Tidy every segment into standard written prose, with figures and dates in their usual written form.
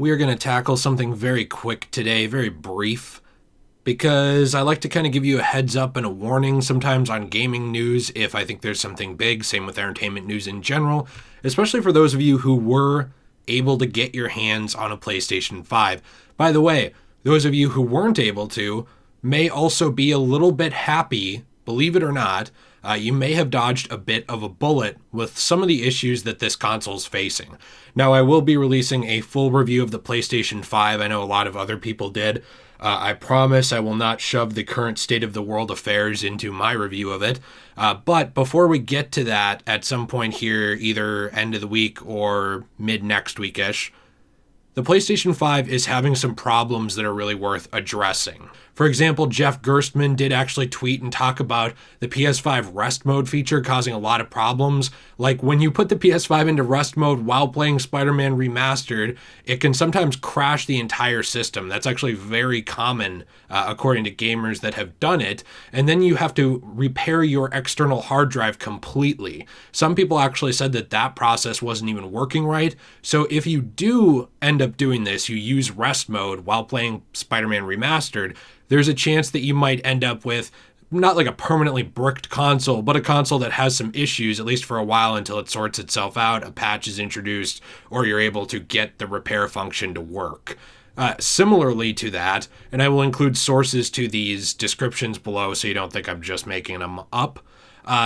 We are going to tackle something very quick today, very brief, because I like to kind of give you a heads up and a warning sometimes on gaming news if I think there's something big, same with entertainment news in general, especially for those of you who were able to get your hands on a PlayStation 5. By the way, those of you who weren't able to may also be a little bit happy, believe it or not. You may have dodged a bit of a bullet with some of the issues that this console is facing. Now, I will be releasing a full review of the PlayStation 5. I know a lot of other people did. I promise I will not shove the current state of the world affairs into my review of it. But before we get to that, at some point here, either end of the week or mid next weekish, the PlayStation 5 is having some problems that are really worth addressing. For example, Jeff Gerstmann did actually tweet and talk about the PS5 rest mode feature causing a lot of problems. Like when you put the PS5 into rest mode while playing Spider-Man Remastered, it can sometimes crash the entire system. That's actually very common, according to gamers that have done it. And then you have to repair your external hard drive completely. Some people actually said that that process wasn't even working right. So if you do end up doing this, you use rest mode while playing Spider-Man Remastered, there's a chance that you might end up with not like a permanently bricked console, but a console that has some issues, at least for a while until it sorts itself out, a patch is introduced, or you're able to get the repair function to work. Similarly to that, and I will include sources to these descriptions below so you don't think I'm just making them up.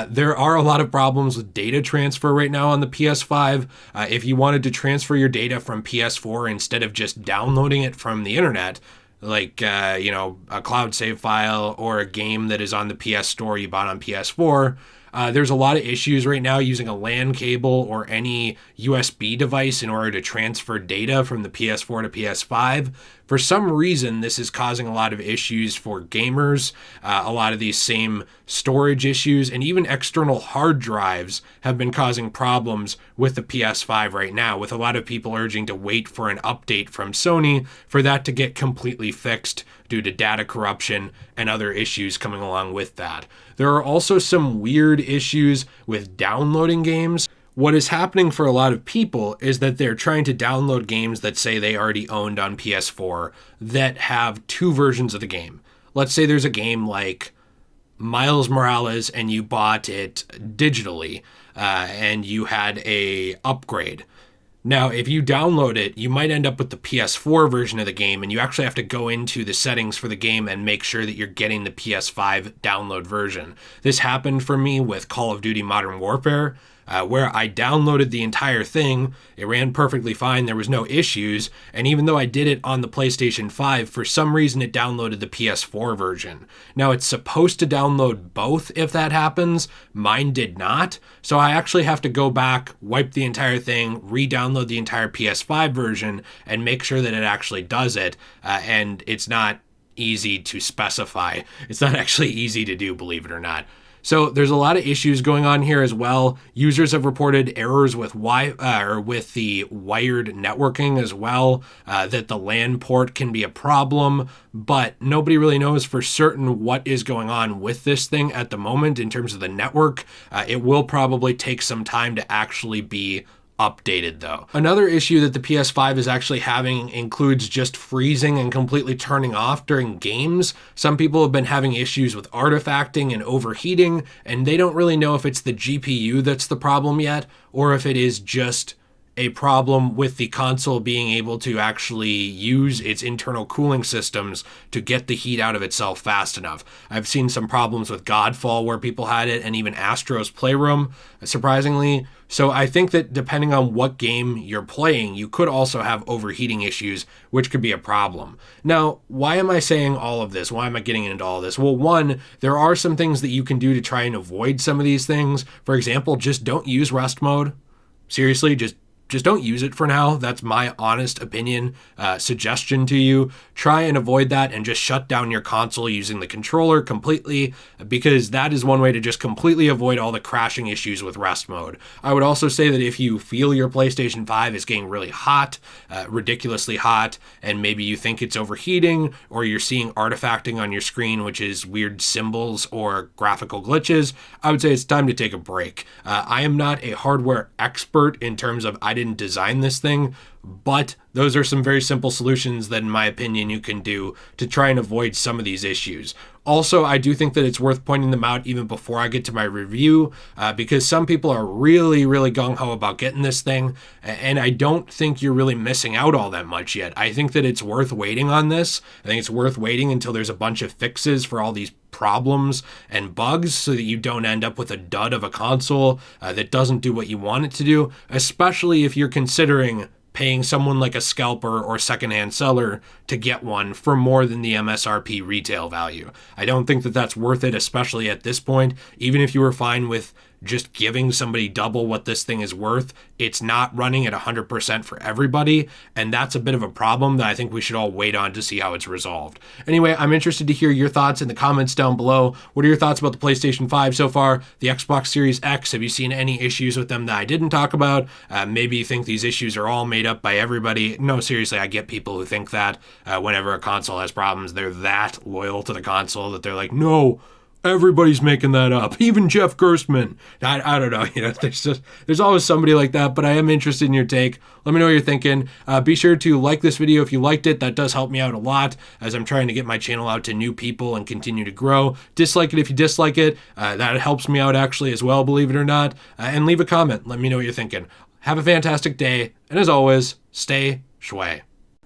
There are a lot of problems with data transfer right now on the PS5. If you wanted to transfer your data from PS4 instead of just downloading it from the internet, like, a cloud save file or a game that is on the PS Store you bought on PS4, there's a lot of issues right now using a LAN cable or any USB device in order to transfer data from the PS4 to PS5. For some reason, this is causing a lot of issues for gamers, a lot of these same storage issues, and even external hard drives have been causing problems with the PS5 right now, with a lot of people urging to wait for an update from Sony for that to get completely fixed due to data corruption and other issues coming along with that. There are also some weird issues with downloading games. What is happening for a lot of people is that they're trying to download games that say they already owned on PS4 that have two versions of the game. Let's say there's a game like Miles Morales and you bought it digitally and you had a upgrade. Now, if you download it, you might end up with the PS4 version of the game, and you actually have to go into the settings for the game and make sure that you're getting the PS5 download version. This happened for me with Call of Duty Modern Warfare, where I downloaded the entire thing. It ran perfectly fine. There was no issues. And even though I did it on the PlayStation 5, for some reason it downloaded the PS4 version. Now, it's supposed to download both if that happens. Mine did not. So I actually have to go back, wipe the entire thing, re-download the entire PS5 version, and make sure that it actually does it. And it's not easy to specify. It's not actually easy to do, believe it or not. So there's a lot of issues going on here as well. Users have reported errors with with the wired networking as well, that the LAN port can be a problem, but nobody really knows for certain what is going on with this thing at the moment in terms of the network. It will probably take some time to actually be updated though. Another issue that the PS5 is actually having includes just freezing and completely turning off during games. Some people have been having issues with artifacting and overheating, and they don't really know if it's the GPU that's the problem yet, or if it is just a problem with the console being able to actually use its internal cooling systems to get the heat out of itself fast enough. I've seen some problems with Godfall where people had it, and even Astro's Playroom, surprisingly. So I think that depending on what game you're playing, you could also have overheating issues, which could be a problem. Now, why am I saying all of this? Why am I getting into all of this? Well, one, there are some things that you can do to try and avoid some of these things. For example, just don't use rest mode. Seriously, just don't use it for now. That's my honest opinion, suggestion to you. Try and avoid that and just shut down your console using the controller completely, because that is one way to just completely avoid all the crashing issues with rest mode. I would also say that if you feel your PlayStation 5 is getting really hot, ridiculously hot, and maybe you think it's overheating, or you're seeing artifacting on your screen, which is weird symbols or graphical glitches, I would say it's time to take a break. I am not a hardware expert in terms of I didn't didn't design this thing, but those are some very simple solutions that, in my opinion, you can do to try and avoid some of these issues. Also, I do think that it's worth pointing them out even before I get to my review, because some people are really, really gung-ho about getting this thing, and I don't think you're really missing out all that much yet. I think that it's worth waiting on this. I think it's worth waiting until there's a bunch of fixes for all these problems and bugs so that you don't end up with a dud of a console that doesn't do what you want it to do, especially if you're considering paying someone like a scalper or secondhand seller to get one for more than the MSRP retail value. I don't think that that's worth it, especially at this point. Even if you were fine with just giving somebody double what this thing is worth, it's not running at 100% for everybody, and that's a bit of a problem that I think we should all wait on to see how it's resolved. Anyway, I'm interested to hear your thoughts in the comments down below. What are your thoughts about the PlayStation 5 so far? The Xbox Series X, have you seen any issues with them that I didn't talk about? Maybe you think these issues are all made up by everybody. No, seriously, I get people who think that whenever a console has problems, they're that loyal to the console that they're like, no, everybody's making that up. Even Jeff Gerstmann. I don't know. There's always somebody like that, but I am interested in your take. Let me know what you're thinking. Be sure to like this video if you liked it. That does help me out a lot as I'm trying to get my channel out to new people and continue to grow. Dislike it if you dislike it. That helps me out actually as well, believe it or not. And leave a comment. Let me know what you're thinking. Have a fantastic day. And as always, stay shway.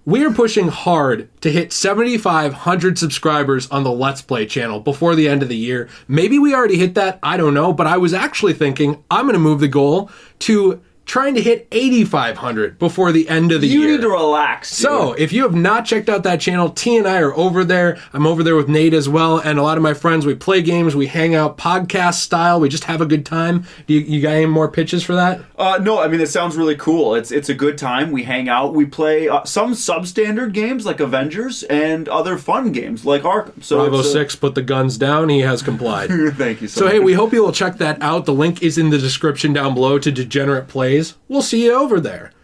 We are pushing hard to hit 7,500 subscribers on the Let's Play channel before the end of the year. Maybe we already hit that, I don't know, but I was actually thinking I'm going to move the goal to trying to hit 8,500 before the end of the year. You need to relax, dude. So, if you have not checked out that channel, T and I are over there. I'm over there with Nate as well, and a lot of my friends. We play games, we hang out podcast style, we just have a good time. You got any more pitches for that? No, I mean, it sounds really cool. It's a good time. We hang out, we play some substandard games like Avengers and other fun games like Arkham. So Bravo 6, put the guns down, he has complied. Thank you so much. Hey, we hope you will check that out. The link is in the description down below to Degenerate Plays. We'll see you over there.